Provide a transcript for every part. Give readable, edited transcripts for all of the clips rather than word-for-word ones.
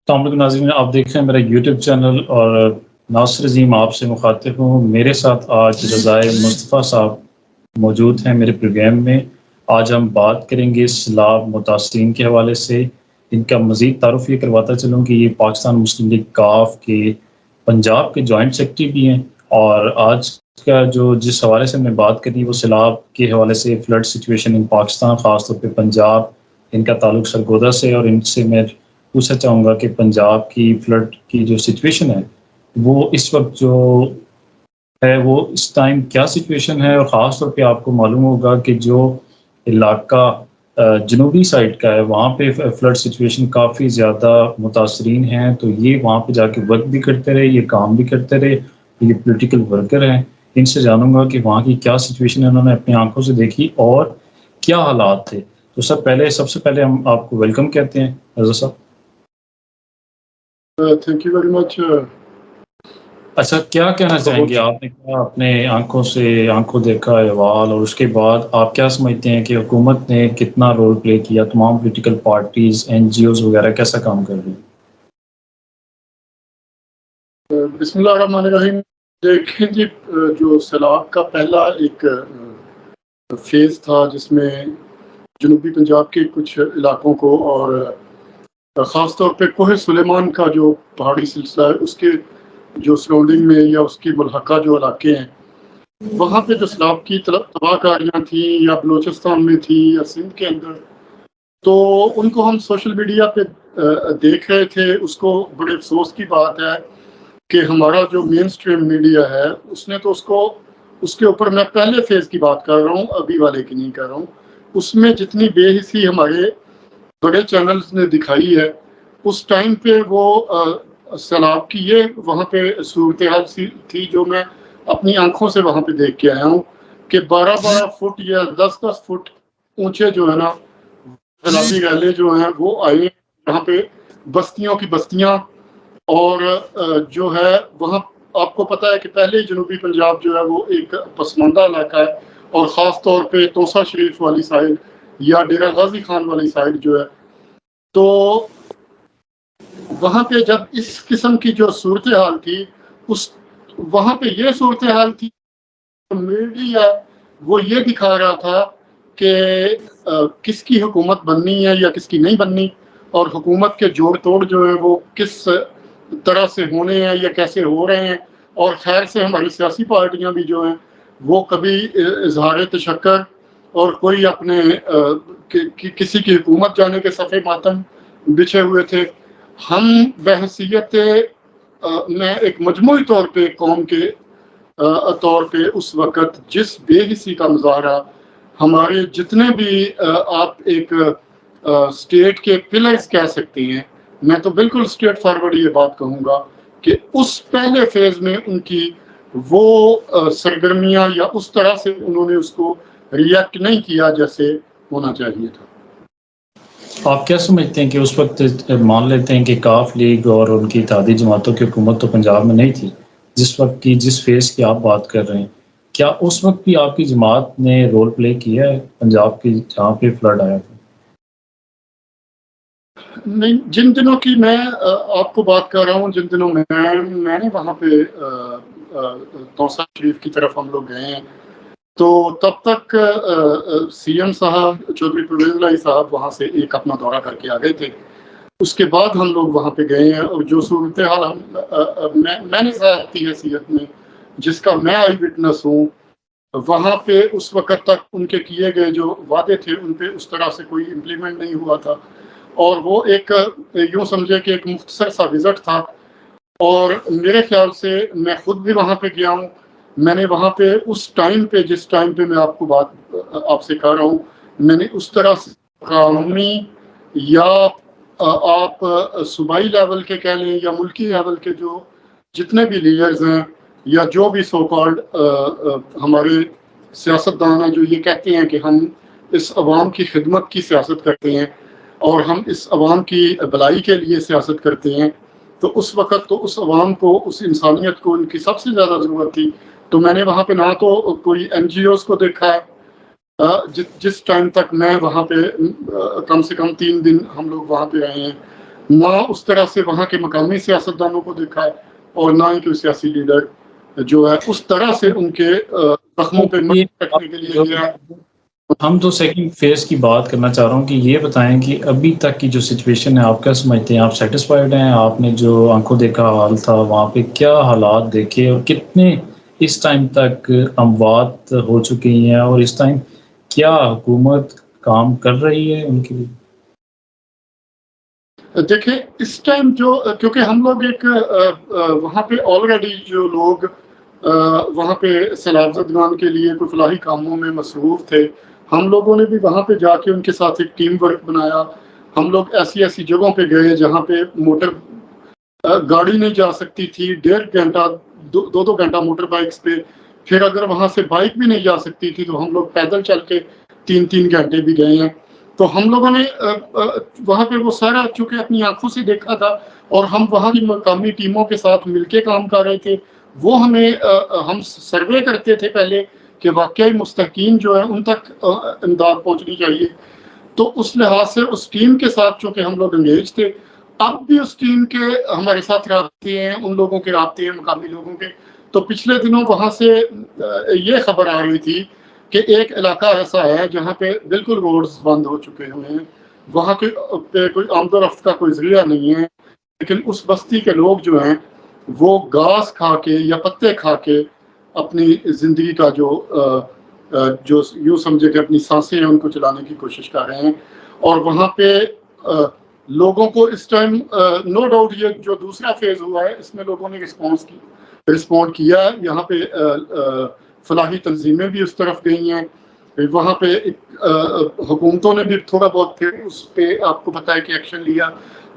السلام ناظرین، آپ دیکھ رہے ہیں میرا یوٹیوب چینل اور ناصر عظیم آپ سے مخاطب ہوں۔ میرے ساتھ آج رضائے مصطفیٰ صاحب موجود ہیں میرے پروگرام میں۔ آج ہم بات کریں گے سیلاب متاثرین کے حوالے سے۔ ان کا مزید تعارف یہ کرواتا چلوں کہ یہ پاکستان مسلم لیگ کاف کے پنجاب کے جوائنٹ سیکرٹری بھی ہیں، اور آج کا جو جس حوالے سے ہم نے بات کری وہ سیلاب کے حوالے سے، فلڈ سچویشن ان پاکستان، خاص طور پہ پنجاب، ان کا تعلق سرگودا سے، اور ان سے میں پوچھنا چاہوں گا کہ پنجاب کی فلڈ کی جو سچویشن ہے وہ اس وقت جو ہے وہ اس ٹائم کیا سچویشن ہے، اور خاص طور پہ آپ کو معلوم ہوگا کہ جو علاقہ جنوبی سائڈ کا ہے وہاں پہ فلڈ سچویشن کافی زیادہ متاثرین ہیں، تو یہ وہاں پہ جا کے ورک بھی کرتے رہے، یہ کام بھی کرتے رہے، یہ پولیٹیکل ورکر ہیں۔ ان سے جانوں گا کہ وہاں کی کیا سچویشن ہے، انہوں نے اپنی آنکھوں سے دیکھی اور کیا حالات تھے۔ تو سب سے پہلے ہم آپ کو ویلکم کہتے ہیں رضا صاحب۔ Thank you very much. اچھا، کیا کہنا چاہیں گے؟ آپ نے کیا اپنے آنکھوں دیکھا احوال، اور اس کے بعد آپ کیا سمجھتے ہیں کہ حکومت نے کتنا رول پلے کیا، تمام political parties, N G Os وغیرہ کیسا کام کر رہی ہیں؟ بسم اللہ الرحمن الرحیم۔ دیکھیں جی، جو سیلاب کا پہلا ایک فیز تھا جس میں جنوبی پنجاب کے کچھ علاقوں کو اور خاص طور پہ کوہ سلیمان کا جو پہاڑی سلسلہ ہے اس کے جو سراؤنڈنگ میں یا اس کی ملحقہ جو علاقے ہیں وہاں پہ جو سیلاب کی تباہ کاریاں تھیں، یا بلوچستان میں تھی یا سندھ کے اندر، تو ان کو ہم سوشل میڈیا پہ دیکھ رہے تھے۔ اس کو بڑے افسوس کی بات ہے کہ ہمارا جو مین سٹریم میڈیا ہے اس نے تو اس کے اوپر، میں پہلے فیز کی بات کر رہا ہوں، ابھی والے کی نہیں کر رہا ہوں، اس میں جتنی بے حسی ہمارے بڑے چینلز نے دکھائی ہے اس ٹائم پہ، وہ سیلاب کی یہ وہاں پہ صورتحال تھی جو میں اپنی آنکھوں سے وہاں پہ دیکھ کے آیا ہوں کہ 12 فٹ یا 10 فٹ اونچے جو ہے نا سیلابی ریلے جو ہیں وہ آئے یہاں پہ، بستیوں کی بستیاں، اور جو ہے وہاں آپ کو پتہ ہے کہ پہلے جنوبی پنجاب جو ہے وہ ایک پسماندہ علاقہ ہے، اور خاص طور پہ توسا شریف والی سائڈ یا ڈیرہ غازی خان والی سائڈ جو ہے، تو وہاں پہ جب اس قسم کی جو صورتحال تھی وہاں پہ یہ صورتحال تھی، میڈیا وہ یہ دکھا رہا تھا کہ کس کی حکومت بننی ہے یا کس کی نہیں بننی، اور حکومت کے جوڑ توڑ جو ہیں وہ کس طرح سے ہونے ہیں یا کیسے ہو رہے ہیں، اور خیر سے ہماری سیاسی پارٹیاں بھی جو ہیں وہ کبھی اظہار تشکر اور کوئی اپنے کسی کی حکومت جانے کے صفحے ماتم بچھے ہوئے تھے۔ ہم بحیثیت میں ایک مجموعی طور پہ قوم کے طور پہ اس وقت جس بے حسی کا مظاہرہ ہمارے جتنے بھی آپ ایک اسٹیٹ کے پلرز کہہ سکتے ہیں، میں تو بالکل اسٹریٹ فارورڈ یہ بات کہوں گا کہ اس پہلے فیز میں ان کی وہ سرگرمیاں یا اس طرح سے انہوں نے اس کو ریئیکٹ نہیں کیا جیسے ہونا چاہیے تھا۔ آپ کیا سمجھتے ہیں کہ اس وقت مان لیتے ہیں کہ کاف لیگ اور ان کی اتحادی جماعتوں کی حکومت تو پنجاب میں نہیں تھی جس وقت کی، جس فیز کی آپ بات کر رہے ہیں، کیا اس وقت بھی آپ کی جماعت نے رول پلے کیا ہے پنجاب کی جہاں پہ فلڈ آیا تھا؟ نہیں، جن دنوں کی میں آپ کو بات کر رہا ہوں، جن دنوں میں نے وہاں پہ توسا شریف کی طرف ہم لوگ گئے ہیں، تو تب تک سی ایم صاحب چودھری پرویز الہی صاحب وہاں سے ایک اپنا دورہ کر کے آ گئے تھے۔ اس کے بعد ہم لوگ وہاں پہ گئے ہیں، اور جو صورتحال میں نے ذاتی حیثیت میں جس کا میں آئی وٹنس ہوں، وہاں پہ اس وقت تک ان کے کیے گئے جو وعدے تھے ان پہ اس طرح سے کوئی امپلیمنٹ نہیں ہوا تھا، اور وہ ایک یوں سمجھے کہ ایک مختصر سا وزٹ تھا۔ اور میرے خیال سے میں خود بھی وہاں پہ گیا ہوں، میں نے وہاں پہ اس ٹائم پہ جس ٹائم پہ میں آپ کو بات آپ سے کر رہا ہوں، میں نے اس طرح سے قومی یا آپ صوبائی لیول کے کہہ لیں یا ملکی لیول کے جو جتنے بھی لیڈرز ہیں یا جو بھی سو کالڈ ہمارے سیاستدان ہیں جو یہ کہتے ہیں کہ ہم اس عوام کی خدمت کی سیاست کرتے ہیں اور ہم اس عوام کی بھلائی کے لیے سیاست کرتے ہیں، تو اس وقت تو اس عوام کو، اس انسانیت کو ان کی سب سے زیادہ ضرورت تھی۔ تو میں نے وہاں پہ نہ تو کوئی این جی اوز کو دیکھا ہے، جس ٹائم تک میں وہاں پہ کم سے کم 3 دن ہم لوگ وہاں پہ رہے ہیں، نہ اس طرح سے وہاں کے مقامی سیاستدانوں کو دیکھا ہے، اور نہ ہی کوئی سیاسی لیڈر جو ہے اس طرح سے ان کے زخموں پہ یہ مرہم رکھنے کے لیے گیا ہے۔ ہم تو سیکنڈ فیز کی بات کرنا چاہ رہا ہوں کہ یہ بتائیں کہ ابھی تک کی جو سچویشن ہے آپ کیا سمجھتے ہیں؟ آپ سیٹسفائیڈ ہیں؟ آپ نے جو آنکھوں دیکھا حال تھا وہاں پہ کیا حالات دیکھے، اور کتنے اس ٹائم تک اموات ہو چکی ہیں، اور اس ٹائم کیا حکومت کام کر رہی ہے ان کے لیے؟ دیکھیں اس ٹائم جو کیونکہ ہم لوگ ایک وہاں پہ آلریڈی جو لوگ وہاں پہ سیلاب زدگان کے لیے کوئی فلاحی کاموں میں مصروف تھے، ہم لوگوں نے بھی وہاں پہ جا کے ان کے ساتھ ایک ٹیم ورک بنایا۔ ہم لوگ ایسی ایسی جگہوں پہ گئے جہاں پہ موٹر گاڑی نہیں جا سکتی تھی، 1.5 گھنٹہ 2 گھنٹہ موٹر بائکس پہ، پھر اگر وہاں سے بائک بھی نہیں جا سکتی تھی تو ہم لوگ پیدل چل کے 3 گھنٹے بھی گئے ہیں۔ تو ہم لوگوں نے وہاں پہ وہ سارا چونکہ اپنی آنکھوں سے دیکھا تھا، اور ہم وہاں کی مقامی ٹیموں کے ساتھ مل کے کام کر رہے تھے۔ وہ ہم سروے کرتے تھے پہلے کہ واقعی مستحقین جو ہیں ان تک امداد پہنچنی چاہیے۔ تو اس لحاظ سے اس ٹیم کے ساتھ چونکہ ہم لوگ انگیج تھے، اب بھی اس ٹیم کے ہمارے ساتھ رابطے ہیں، ان لوگوں کے رابطے ہیں مقامی لوگوں کے۔ تو پچھلے دنوں وہاں سے یہ خبر آ رہی تھی کہ ایک علاقہ ایسا ہے جہاں پہ بالکل روڈز بند ہو چکے ہوئے ہیں، وہاں کے پہ کوئی آمد و رفت کا کوئی ذریعہ نہیں ہے، لیکن اس بستی کے لوگ جو ہیں وہ گھاس کھا کے یا پتے کھا کے اپنی زندگی کا جو یوں سمجھے کہ اپنی سانسیں ہیں ان کو چلانے کی کوشش کر رہے ہیں۔ اور وہاں پہ لوگوں کو اس ٹائم نو ڈاؤٹ یہ جو دوسرا فیز ہوا ہے اس میں لوگوں نے رسپونڈ کیا ہے۔ یہاں پہ فلاحی تنظیمیں بھی اس طرف گئی ہیں، وہاں پہ حکومتوں نے بھی تھوڑا بہت پھر اس پہ آپ کو پتا ہے کہ ایکشن لیا۔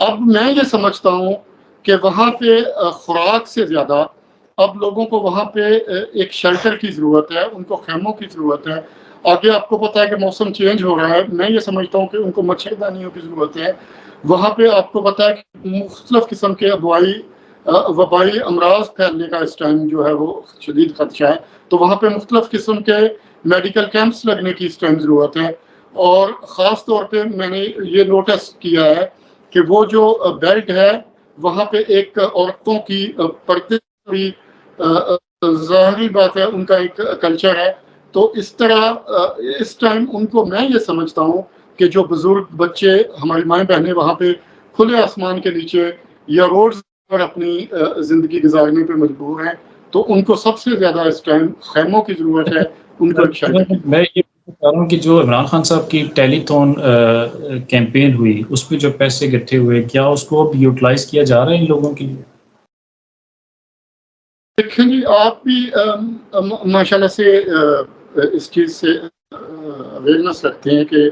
اب میں یہ سمجھتا ہوں کہ وہاں پہ خوراک سے زیادہ اب لوگوں کو وہاں پہ ایک شیلٹر کی ضرورت ہے، ان کو خیموں کی ضرورت ہے۔ آگے آپ کو پتا ہے کہ موسم چینج ہو رہا ہے، میں یہ سمجھتا ہوں کہ ان کو مچھردانیوں کی ضرورت ہے۔ وہاں پہ آپ کو پتا ہے کہ مختلف قسم کے وبائی امراض پھیلنے کا اس ٹائم جو ہے وہ شدید خدشہ ہے، تو وہاں پہ مختلف قسم کے میڈیکل کیمپس لگنے کی اس ٹائم ضرورت ہے۔ اور خاص طور پہ میں نے یہ نوٹس کیا ہے کہ وہ جو بیلٹ ہے وہاں پہ ایک عورتوں کی پردے بھی ظاہری بات ہے ان کا ایک کلچر ہے۔ تو اس طرح اس ٹائم ان کو میں یہ سمجھتا ہوں کہ جو بزرگ بچے ہماری مائیں بہنیں وہاں پہ کھلے آسمان کے نیچے یا روڈز پر اپنی زندگی گزارنے پہ مجبور ہیں، تو ان کو سب سے زیادہ اس ٹائم خیموں کی ضرورت ہے، ان کو ایک شیلٹر کی۔ میں یہ چاہ رہا ہوں کہ جو عمران خان صاحب کی ٹیلی تھون کیمپین ہوئی اس میں جو پیسے اکٹھے ہوئے، کیا اس کو اب یوٹیلائز کیا جا رہا ہے ان لوگوں کے لیے؟ دیکھیں جی آپ بھی ماشاءاللہ سے اس چیز سے اویئرنیس رکھتے ہیں کہ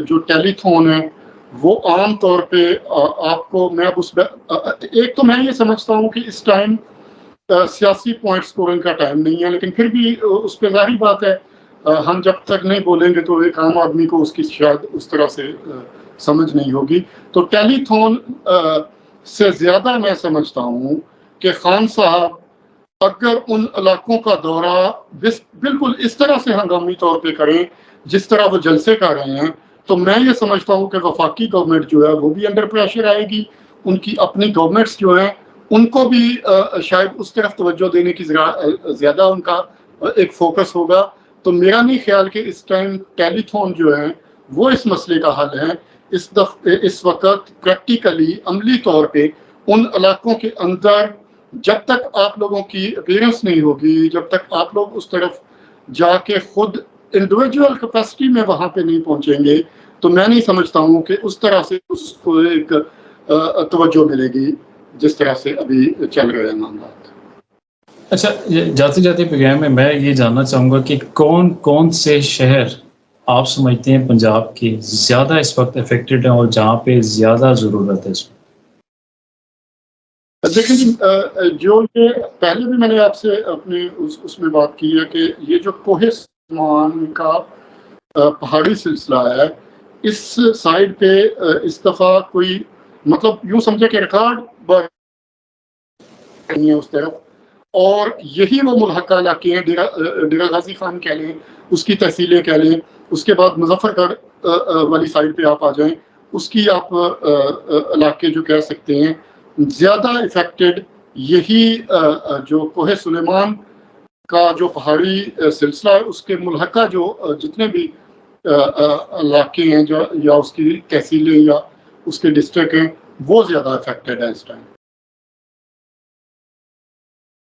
جو ٹیلی تھون ہے وہ عام طور پہ آپ کو میں اب ایک تو میں یہ سمجھتا ہوں کہ اس ٹائم سیاسی پوائنٹ سکورنگ کا ٹائم نہیں ہے، لیکن پھر بھی اس پہ ظاہری بات ہے ہم جب تک نہیں بولیں گے تو ایک عام آدمی کو اس کی شاید اس طرح سے سمجھ نہیں ہوگی۔ تو ٹیلی تھون سے زیادہ میں سمجھتا ہوں کہ خان صاحب اگر ان علاقوں کا دورہ بالکل اس طرح سے ہنگامی طور پہ کریں جس طرح وہ جلسے کر رہے ہیں، تو میں یہ سمجھتا ہوں کہ وفاقی گورنمنٹ جو ہے وہ بھی انڈر پریشر آئے گی، ان کی اپنی گورنمنٹس جو ہیں ان کو بھی شاید اس طرف توجہ دینے کی زیادہ ان کا ایک فوکس ہوگا۔ تو میرا نہیں خیال کہ اس ٹائم ٹیلی تھون جو ہے وہ اس مسئلے کا حل ہے۔ اس وقت پریکٹیکلی عملی طور پہ ان علاقوں کے اندر جب تک آپ لوگوں کی اپیرنس نہیں ہوگی، جب تک آپ لوگ اس طرف جا کے خود انڈیویجول کیپیسٹی میں وہاں پہ نہیں پہنچیں گے، تو میں نہیں سمجھتا ہوں کہ اس طرح سے اس کو ایک توجہ ملے گی جس طرح سے ابھی چل رہے ہیں معاملات۔ اچھا، جاتے جاتے پروگرام میں یہ جاننا چاہوں گا کہ کون کون سے شہر آپ سمجھتے ہیں پنجاب کے زیادہ اس وقت افیکٹڈ ہیں اور جہاں پہ زیادہ ضرورت ہے اس میں؟ دیکھیں جی جو یہ پہلے بھی میں نے آپ سے اپنے اس میں بات کی ہے کہ یہ جو کوہ سمان کا پہاڑی سلسلہ ہے اس سائڈ پہ اس دفعہ کوئی مطلب یوں سمجھے کہ ریکارڈ نہیں ہے اس طرف، اور یہی وہ ملحقہ علاقے ہیں، ڈیرہ غازی خان کہہ لیں، اس کی تحصیلیں کہہ لیں، اس کے بعد مظفر گڑھ والی سائڈ پہ آپ آ جائیں، اس کی آپ علاقے جو کہہ سکتے ہیں زیادہ افیکٹڈ یہی جو کوہ سلیمان کا جو پہاڑی سلسلہ ہے اس کے ملحقہ جو جتنے بھی علاقے ہیں جو یا اس کی تحصیلیں یا اس کے ڈسٹرکٹ ہیں وہ زیادہ افیکٹڈ ہیں اس ٹائم.